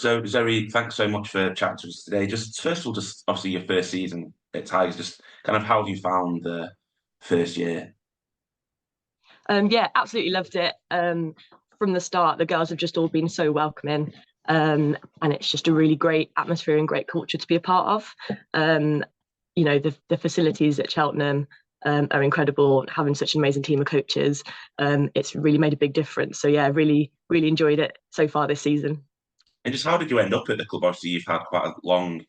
So, Zoe, thanks so much for chatting to us today. Just first of all, just obviously your first season at Tigers, just kind of how have you found the first year? Yeah, absolutely loved it. From the start, the girls have just all been so welcoming, and it's just a really great atmosphere and great culture to be a part of. Um, the facilities at Cheltenham are incredible. Having such an amazing team of coaches, it's really made a big difference. So yeah, really enjoyed it so far this season. And just how did you end up at the club? Obviously, you've had quite a long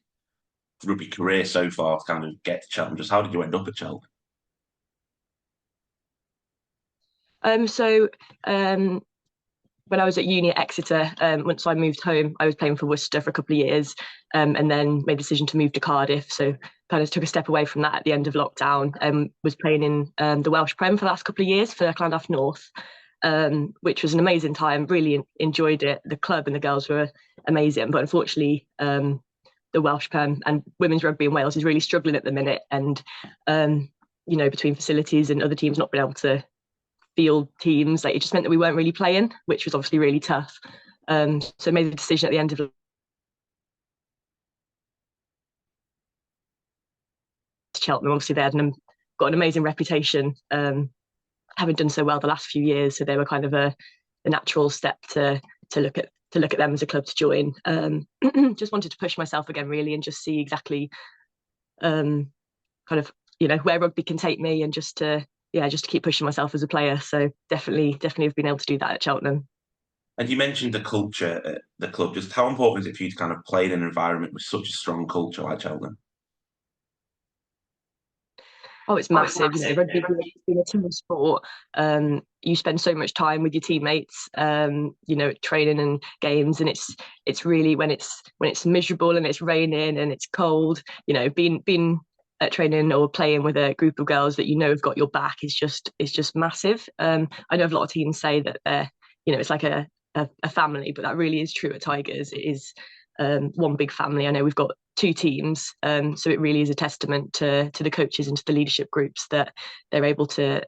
rugby career so far to kind of get to Cheltenham. Just how did you end up at Cheltenham? So when I was at uni at Exeter, once I moved home, I was playing for Worcester for a couple of years, and then made the decision to move to Cardiff. So kind of took a step away from that at the end of lockdown. Was playing in the Welsh Prem for the last couple of years for Llandaff North, which was an amazing time. Really enjoyed it. The club and the girls were amazing, but unfortunately, the Welsh Prem and women's rugby in Wales is really struggling at the minute. And between facilities and other teams not being able to field teams, like it just meant that we weren't really playing, which was obviously really tough. So I made the decision at the end of Cheltenham. Obviously, they had got an amazing reputation, having done so well the last few years. So they were kind of a natural step to look at them as a club to join. Just wanted to push myself again, really, and just see exactly kind of where rugby can take me, and just to keep pushing myself as a player. So definitely have been able to do that at Cheltenham. And you mentioned the culture at the club. Just how important is it for you to kind of play in an environment with such a strong culture like Cheltenham? Oh, it's massive. Rugby being a team sport, you spend so much time with your teammates, training and games, and it's really when it's miserable and it's raining and it's cold, being at training or playing with a group of girls that have got your back is just massive. I know a lot of teams say that it's like a family, but that really is true at Tigers. It is one big family. I know we've got two teams, so it really is a testament to the coaches and to the leadership groups that they're able to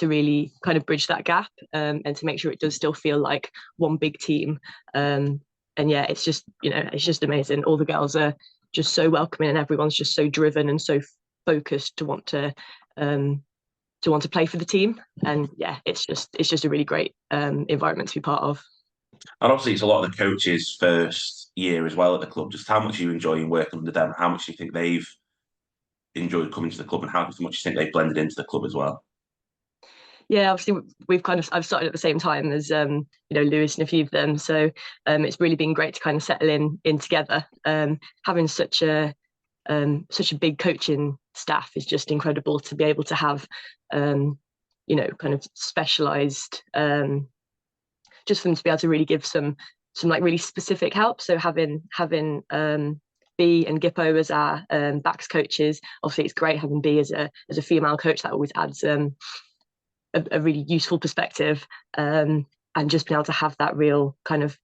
really kind of bridge that gap, and to make sure it does still feel like one big team. And yeah, it's just amazing. All the girls are just so welcoming, and everyone's just so driven and so focused to want to play for the team. And yeah, it's just a really great environment to be part of. And obviously, it's a lot of the coaches' first year as well at the club. Just how much are you enjoying working under them? How much do you think they've enjoyed coming to the club, and how much do you think they've blended into the club as well? Yeah, obviously I've started at the same time as Lewis and a few of them. So it's really been great to kind of settle in together. Having such a big coaching staff is just incredible to be able to have, kind of specialised, just for them to be able to really give some like really specific help. So having B and Gippo as our backs coaches. Obviously, it's great having B as a female coach. That always adds a really useful perspective, and just being able to have that real kind of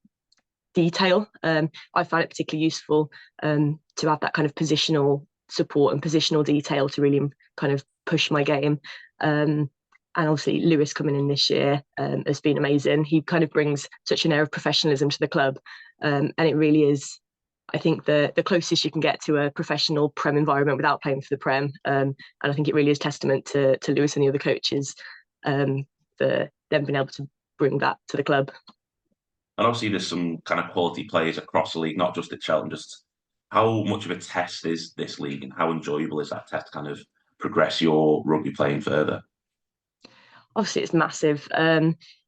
detail. I find it particularly useful to have that kind of positional support and positional detail to really kind of push my game. And obviously, Lewis coming in this year has been amazing. He kind of brings such an air of professionalism to the club, and it really is, I think, the closest you can get to a professional Prem environment without playing for the Prem. And I think it really is testament to Lewis and the other coaches, for them being able to bring that to the club. And obviously, there's some kind of quality players across the league, not just at Cheltenham. Just how much of a test is this league, and how enjoyable is that test to kind of progress your rugby playing further? Obviously, it's massive.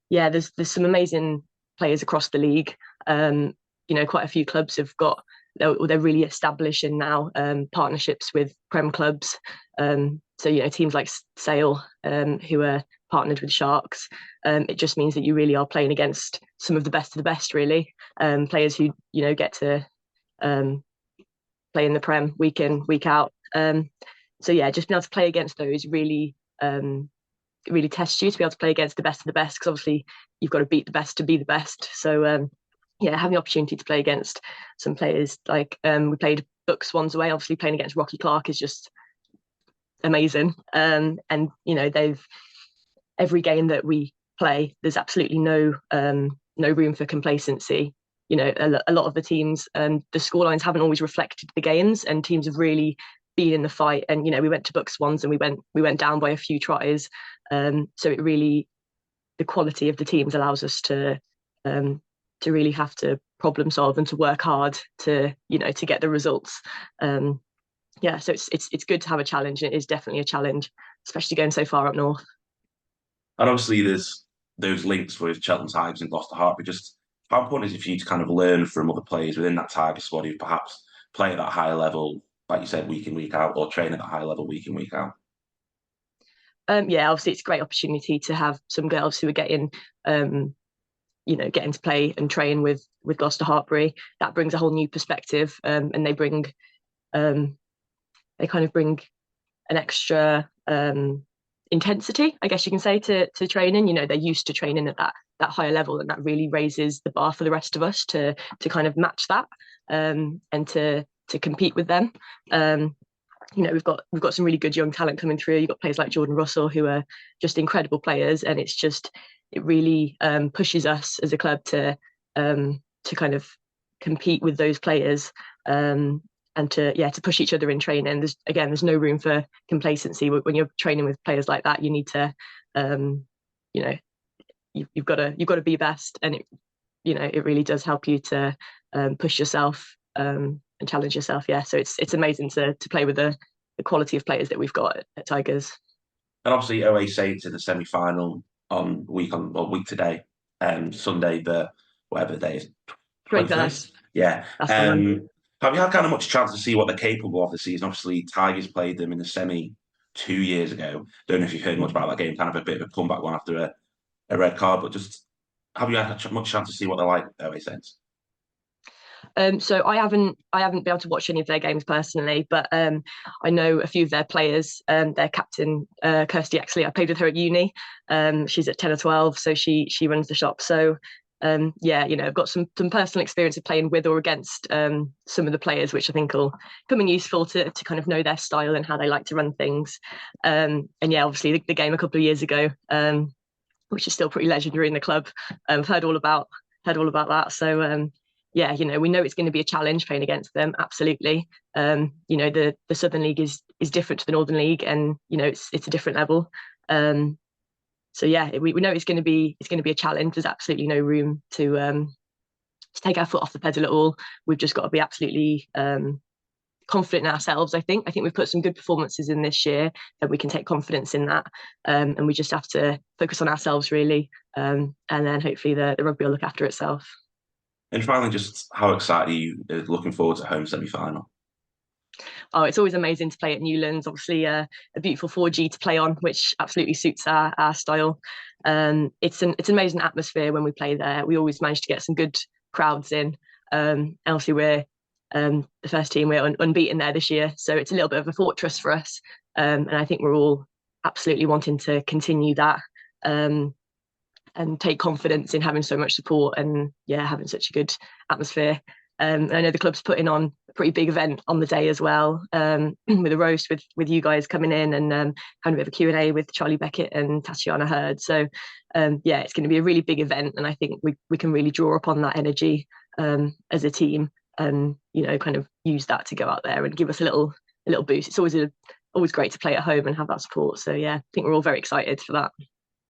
Yeah, there's some amazing players across the league. Quite a few clubs have got, they're really establishing now partnerships with Prem clubs. So teams like Sale, who are partnered with Sharks. It just means that you really are playing against some of the best, really. Players who get to play in the Prem week in, week out. So yeah, just being able to play against those really tests you to be able to play against the best, because obviously you've got to beat the best to be the best. So yeah, having the opportunity to play against some players like we played Buck Swans away. Obviously, playing against Rocky Clark is just amazing. And they've every game that we play, there's absolutely no room for complacency. a lot of the teams, the scorelines haven't always reflected the games, and teams have really been in the fight. And we went to Bucks once and we went down by a few tries. So it really, the quality of the teams allows us to really have to problem solve and to work hard to to get the results. So it's good to have a challenge. It is definitely a challenge, especially going so far up north. And obviously, there's those links with Cheltenham Tigers and Gloucester Hartby. Just how important is it for you to kind of learn from other players within that Tiger squad who perhaps play at that higher level, like you said, week in, week out, or train at that high level week in, week out? Obviously it's a great opportunity to have some girls who are getting to play and train with Gloucester Hartbury. That brings a whole new perspective, and they kind of bring an extra intensity, I guess you can say, to training. They're used to training at that higher level, and that really raises the bar for the rest of us to kind of match that, and to compete with them. We've got some really good young talent coming through. You've got players like Jordan Russell who are just incredible players, and it really pushes us as a club to kind of compete with those players, and to push each other in training. There's no room for complacency when you're training with players like that. You need to you've got to be best, and it really does help you to push yourself and challenge yourself. So it's amazing to play with the quality of players that we've got at Tigers. And obviously, OA Saints in the semi-final on week today, Sunday, the whatever the day is, 21st. Yeah. That's the one. Have you had kind of much chance to see what they're capable of this season? Obviously, Tigers played them in the semi 2 years ago. Don't know if you've heard much about that game. Kind of a bit of a comeback one after a red card, but just have you had much chance to see what they're like, OA Saints? So I haven't been able to watch any of their games personally, but I know a few of their players. Their captain, Kirsty Exley, I played with her at uni. She's at 10 or 12, so she runs the shop. So I've got some personal experience of playing with or against some of the players, which I think will come in useful to kind of know their style and how they like to run things. Obviously the game a couple of years ago, which is still pretty legendary in the club. I've heard all about that. So we know it's going to be a challenge playing against them. Absolutely. The Southern League is different to the Northern League, and it's a different level. We know it's going to be a challenge. There's absolutely no room to take our foot off the pedal at all. We've just got to be absolutely confident in ourselves. I think we've put some good performances in this year, and we can take confidence in that. And we just have to focus on ourselves really, and then hopefully the rugby will look after itself. And finally, just how excited are you looking forward to home semi-final? Oh, it's always amazing to play at Newlands. Obviously, a beautiful 4G to play on, which absolutely suits our style. It's an amazing atmosphere when we play there. We always manage to get some good crowds in. Obviously, we're the first team. We're unbeaten there this year, so it's a little bit of a fortress for us. And I think we're all absolutely wanting to continue that. And take confidence in having so much support and having such a good atmosphere. I know the club's putting on a pretty big event on the day as well, with a roast with you guys coming in and having a bit of a Q&A with Charlie Beckett and Tatiana Hurd. So it's going to be a really big event, and I think we can really draw upon that energy as a team, and kind of use that to go out there and give us a little boost. It's always great to play at home and have that support. So I think we're all very excited for that.